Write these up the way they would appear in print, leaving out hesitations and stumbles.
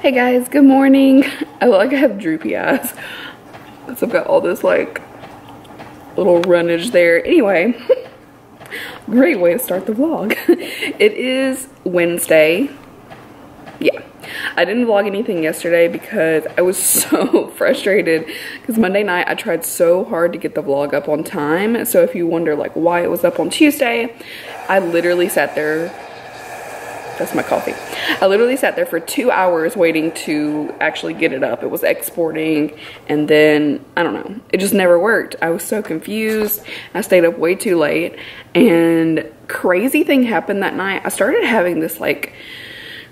Hey guys, good morning. I look like I have droopy eyes. So I've got all this like little runnage there. Anyway, great way to start the vlog. It is Wednesday. Yeah, I didn't vlog anything yesterday because I was so frustrated because Monday night I tried so hard to get the vlog up on time. So if you wonder like why it was up on Tuesday, I literally sat there. That's my coffee. I literally sat there for 2 hours waiting to actually get it up. It was exporting and then, I don't know, it just never worked. I was so confused. I stayed up way too late and crazy thing happened that night. I started having this like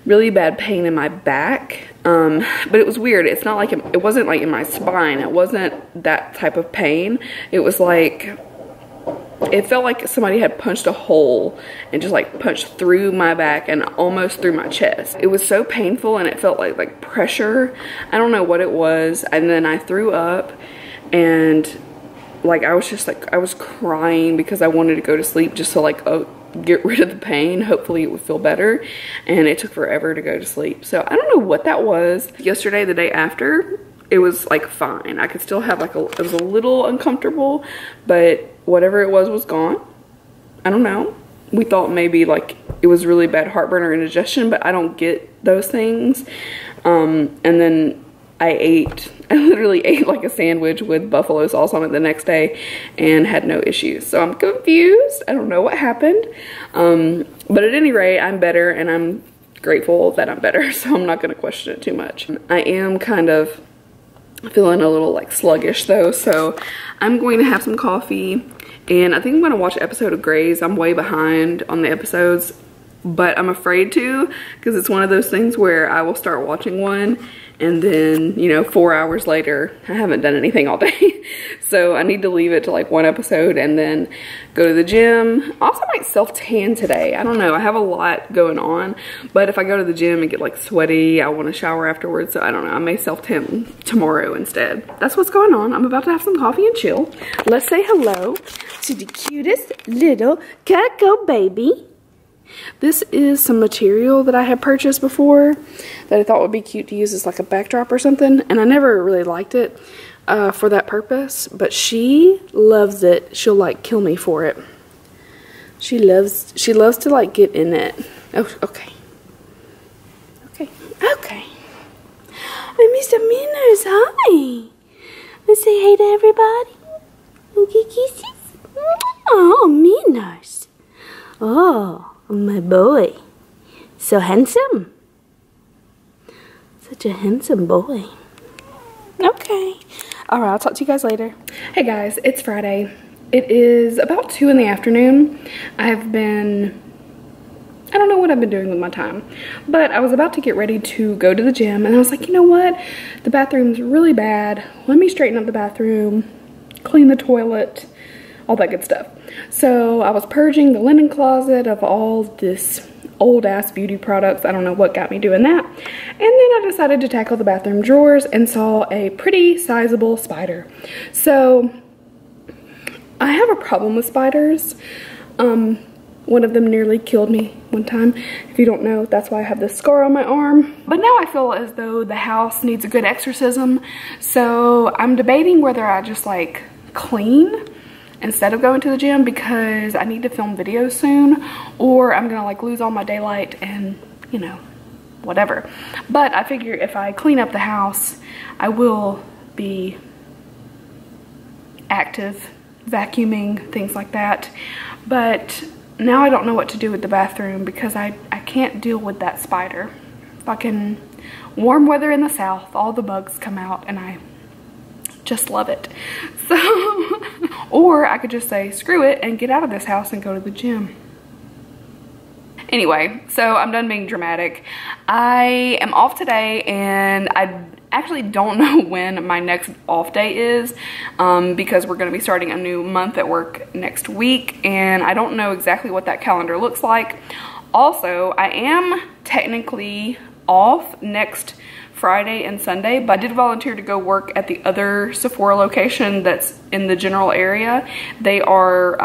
really bad pain in my back, but it was weird. It's not like, it wasn't like in my spine. It wasn't that type of pain. It was like, it felt like somebody had punched a hole and just like punched through my back and almost through my chest. It was so painful and it felt like pressure. I don't know what it was. And then I threw up and like I was just like, I was crying because I wanted to go to sleep just to like get rid of the pain. Hopefully it would feel better. And it took forever to go to sleep. So I don't know what that was. Yesterday, the day after, it was like fine. I could still have like it was a little uncomfortable, but whatever it was gone. I don't know. We thought maybe like it was really bad heartburn or indigestion, but I don't get those things. And then I literally ate like a sandwich with buffalo sauce on it the next day and had no issues. So I'm confused. I don't know what happened. But at any rate, I'm better and I'm grateful that I'm better. So I'm not gonna question it too much. I am kind of feeling a little like sluggish though, so I'm going to have some coffee and I think I'm going to watch an episode of Grey's. I'm way behind on the episodes, but I'm afraid to because it's one of those things where I will start watching one and then, you know, 4 hours later, I haven't done anything all day. So I need to leave it to like one episode and then go to the gym. I also might self-tan today. I don't know. I have a lot going on, but if I go to the gym and get like sweaty, I want to shower afterwards. So I don't know. I may self-tan tomorrow instead. That's what's going on. I'm about to have some coffee and chill. Let's say hello to the cutest little Cacao baby. This is some material that I had purchased before that I thought would be cute to use as like a backdrop or something, and I never really liked it for that purpose, but she loves it. She'll like kill me for it. She loves to like get in it. Oh, okay. Okay. Oh, Mr. Minners, hi. Let's say hey to everybody. Okay, kisses. Oh, Minners. Oh. My boy. So handsome. Such a handsome boy. Okay. Alright, I'll talk to you guys later. Hey guys, it's Friday. It is about 2 in the afternoon. I don't know what I've been doing with my time, but I was about to get ready to go to the gym and I was like, you know what? The bathroom's really bad. Let me straighten up the bathroom, clean the toilet, all that good stuff. So I was purging the linen closet of all this old ass beauty products. I don't know what got me doing that. And then I decided to tackle the bathroom drawers and saw a pretty sizable spider. So I have a problem with spiders. One of them nearly killed me one time. If you don't know, that's why I have this scar on my arm. But now I feel as though the house needs a good exorcism. So I'm debating whether I just like clean instead of going to the gym because I need to film videos soon, or I'm gonna like lose all my daylight and, you know, whatever. But I figure if I clean up the house, I will be active, vacuuming, things like that. But now I don't know what to do with the bathroom because I can't deal with that spider. Fucking warm weather in the south, all the bugs come out and I just love it. So, or I could just say screw it and get out of this house and go to the gym. Anyway, so I'm done being dramatic. I am off today and I actually don't know when my next off day is because we're going to be starting a new month at work next week and I don't know exactly what that calendar looks like. Also, I am technically off next Friday and Sunday, but I did volunteer to go work at the other Sephora location that's in the general area. They are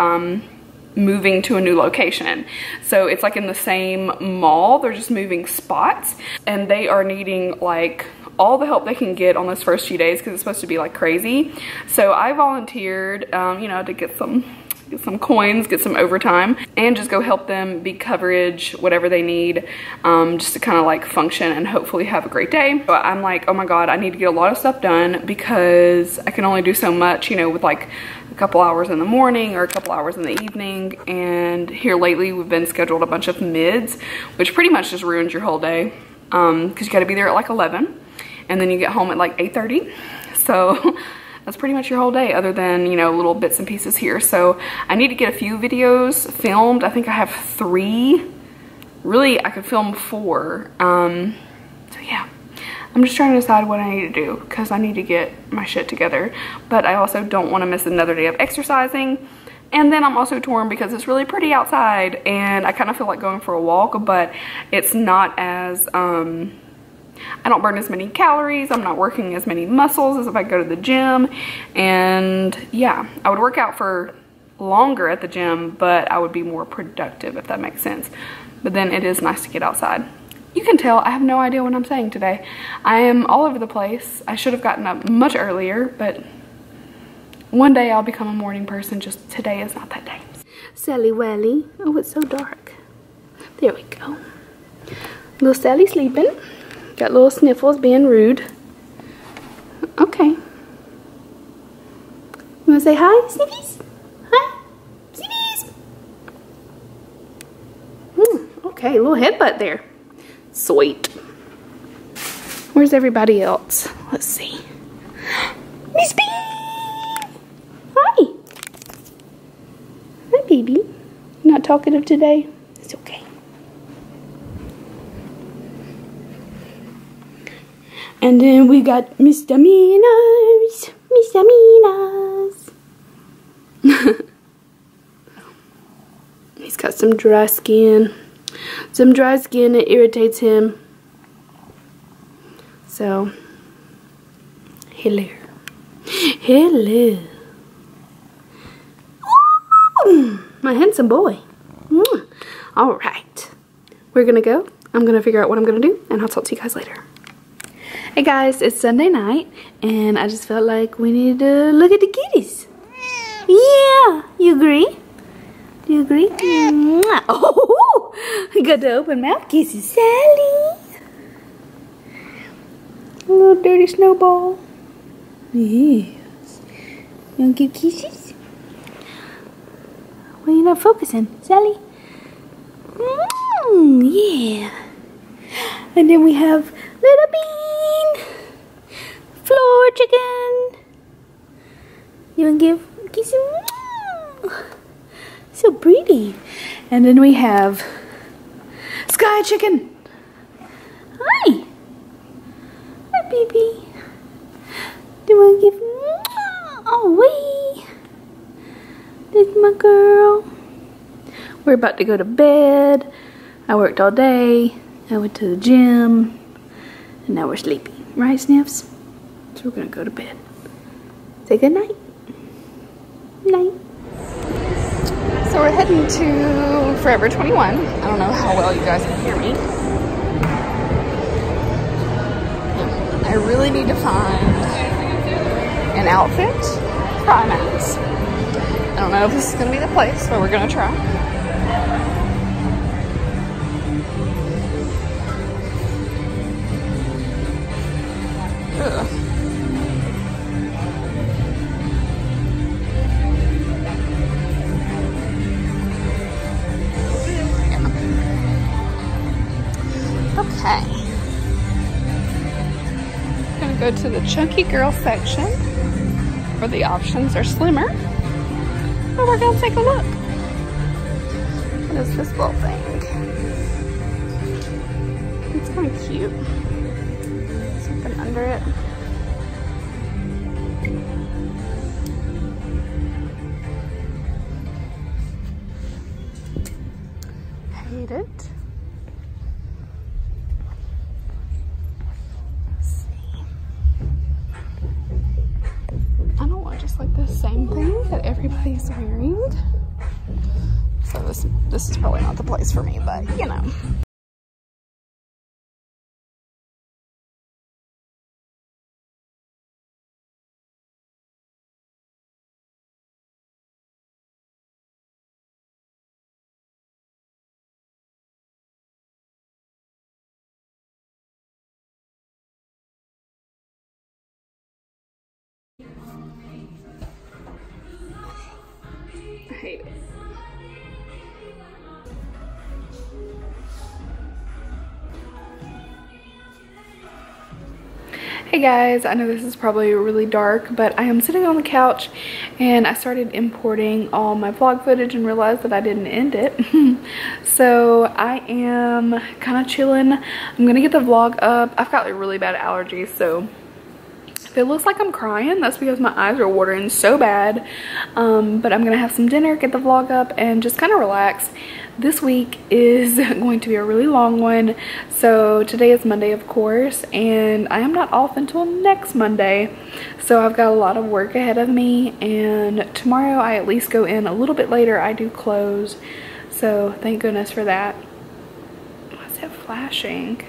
moving to a new location. So it's like in the same mall, they're just moving spots, and they are needing like all the help they can get on those first few days because it's supposed to be like crazy. So I volunteered, you know, to get some coins, get some overtime, and just go help them be coverage, whatever they need, just to kind of like function and hopefully have a great day. But I'm like, oh my God, I need to get a lot of stuff done because I can only do so much, you know, with like a couple hours in the morning or a couple hours in the evening. And here lately we've been scheduled a bunch of mids, which pretty much just ruins your whole day, because you got to be there at like 11 and then you get home at like 8:30. So that's pretty much your whole day, other than, you know, little bits and pieces here. So I need to get a few videos filmed. I think I have 3. Really, I could film 4. So yeah, I'm just trying to decide what I need to do because I need to get my shit together. But I also don't want to miss another day of exercising. And then I'm also torn because it's really pretty outside and I kind of feel like going for a walk, but it's not as, I don't burn as many calories, I'm not working as many muscles as if I go to the gym. And yeah, I would work out for longer at the gym, but I would be more productive, if that makes sense. But then it is nice to get outside. You can tell I have no idea what I'm saying today. I am all over the place. I should have gotten up much earlier, but one day I'll become a morning person. Just today is not that day. Sally Wally. Oh, it's so dark. There we go. Little Sally sleeping. Got little sniffles being rude. Okay. You wanna say hi, Sniffies? Hi, Sniffies. Okay, little headbutt there. Sweet. Where's everybody else? Let's see. Miss B. Hi. Hi, baby. Not talkative today? It's okay. And then we got misdemeanors. Misdemeanors. He's got some dry skin. Some dry skin that irritates him. So, hello. Hello. Ooh, my handsome boy. All right. We're gonna go. I'm gonna figure out what I'm gonna do, and I'll talk to you guys later. Hey guys, it's Sunday night, and I just felt like we needed to look at the kitties. Yeah, you agree? Do you agree? Oh, got the open mouth kisses, Sally. A little dirty snowball. Yes. You want to give kisses? Why are you not focusing, Sally? Yeah. And then we have Little Bean. Floor chicken. You want to give kisses? So pretty. And then we have Sky Chicken. Hi. Hi, baby. Do you want to give? Oh, wee. This my girl. We're about to go to bed. I worked all day. I went to the gym. And now we're sleepy. Right, Sniffs? So we're going to go to bed. Say good night. Night. So we're heading to Forever 21. I don't know how well you guys can hear me. I really need to find an outfit for IMAX. I don't know if this is going to be the place, but we're going to try. Ugh. Okay. I'm gonna go to the chunky girl section where the options are slimmer. And we're gonna take a look. What is this little thing? It's kind of cute. Something under it. Hate it. Just like the same thing that everybody's wearing. So this is probably not the place for me, but you know. I hate it. Hey guys, I know this is probably really dark, but I am sitting on the couch and I started importing all my vlog footage and realized that I didn't end it. So I am kind of chilling. I'm gonna get the vlog up. I've got like really bad allergies, so if it looks like I'm crying, that's because my eyes are watering so bad. But I'm gonna have some dinner, get the vlog up, and just kind of relax. This week is going to be a really long one. So today is Monday, of course, and I am not off until next Monday. So I've got a lot of work ahead of me, and tomorrow I at least go in a little bit later. I do close, so thank goodness for that. Why is it flashing?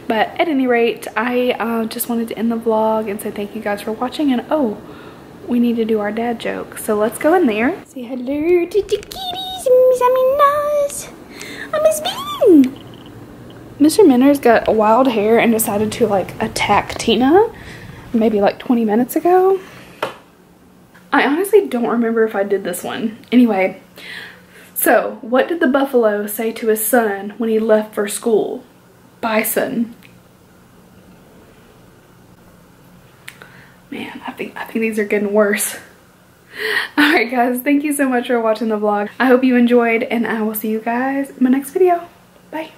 But at any rate, I just wanted to end the vlog and say thank you guys for watching. And oh, we need to do our dad joke. So let's go in there. Say hello to the kitties, Miss Aminas. I miss Bean. Mr. Minner's got wild hair and decided to like attack Tina maybe like 20 minutes ago. I honestly don't remember if I did this one. Anyway, so what did the buffalo say to his son when he left for school? Bison. Man, I think these are getting worse. Alright guys, thank you so much for watching the vlog. I hope you enjoyed, and I will see you guys in my next video. Bye.